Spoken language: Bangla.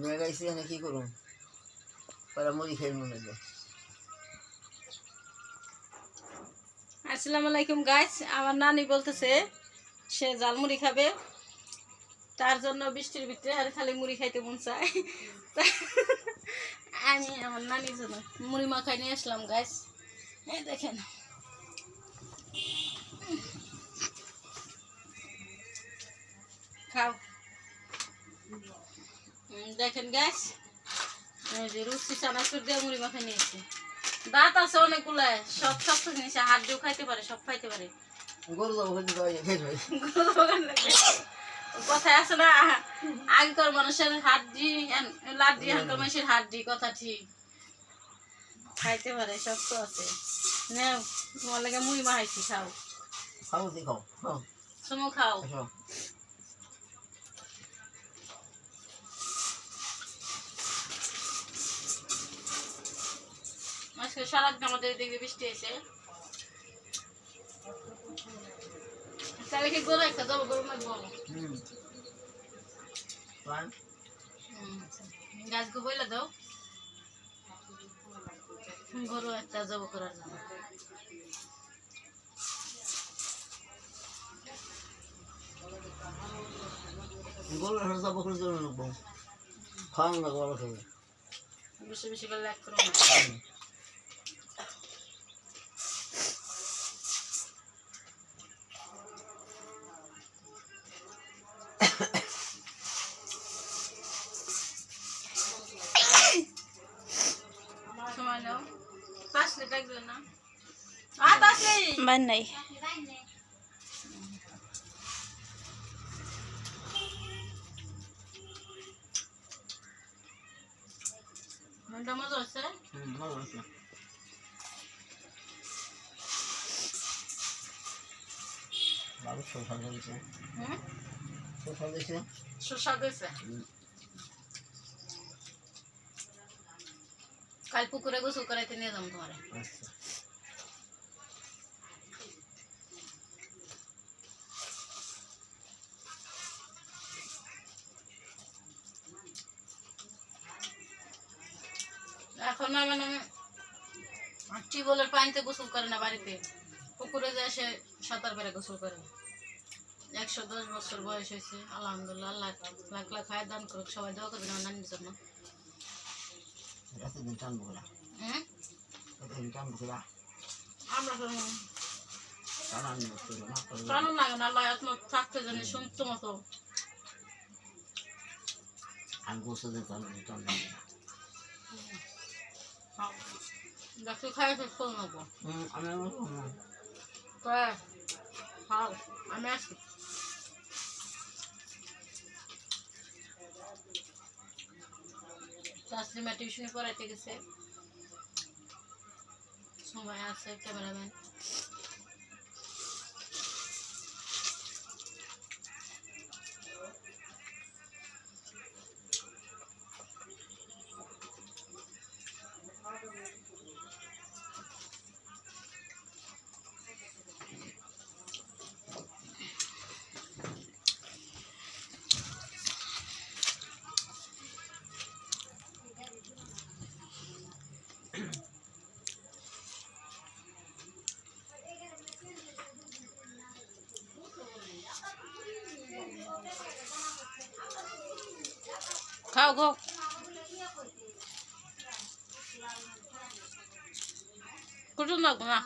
মেগাইছি এনে কি করুন পরে মুড়ি খেয়ে মনে যায়। আসসালামু আলাইকুম গাইস, আমার নানি বলতেছে সে জালমুড়ি খাবে, তার জন্য বৃষ্টির ভিতরে আর খালি মুড়ি খাইতে মন চায়। আমি আমার নানির জন্য মুড়ি মাখাই নিয়ে আসলাম গাইস। এই দেখেন, খাও। দেখেন গাইস, এই যে রুচি চানাচুর দিয়ে মুড়ি মাখাই নিয়েছি। দাঁত আছে অনেকগুলো, সব সব নিয়েছে, হাত দিয়েও খাইতে পারে, সব খাইতে পারে। কথায় আছে না, আগেকার মানুষের হাড্ডি লাড্ডি, এখনকার মানুষের হাড্ডি, কথা ঠিক। খাইতে পারে, সব তো আছে। নেও, তোমার লাগে মুড়ি মাখাইছি, খাও। সুমো খাও। আজকে সারাদিন আমাদের দিকে বৃষ্টি এসে, তাহলে কি গরু একটা যাবো, গরু মাছ বলো গাছকে বইলে দাও, গরু একটা যাবো করার জন্য। বেশি বেশি করে লাইক করো না। সময় নাও, তাসলে ডাকবে না, তাসলে বান নাই। মজা আছে, সুস্বাদু হয়েছে। কাল পুকুরে গোসল করাইতে নিয়ে যাবো তোমার। এখন মানে টিউবওয়েলের পানিতে গোসল করে না, বাড়িতে পুকুরে যায় সে সাঁতার বেড়ে গোসল করে। 110 বছর বয়স হয়েছে, আলহামদুলিল্লাহ। আল্লাহ লাখ লাখ হায়াত দান করুক, সবাই দোয়া করবেন আমার নানির জন্য। আমরা টানো লাগে না, আল্লাহ আপনার থাকতে জানি শুনতো মতো। দেখি খাই শেষ করে নেবো। খাও, আমি আসি। তাসলিমা টিউশনি পড়াইতে গেছে, সময় আছে ক্যামেরাম্যান। খাও গো, কুটুম লাগবো না।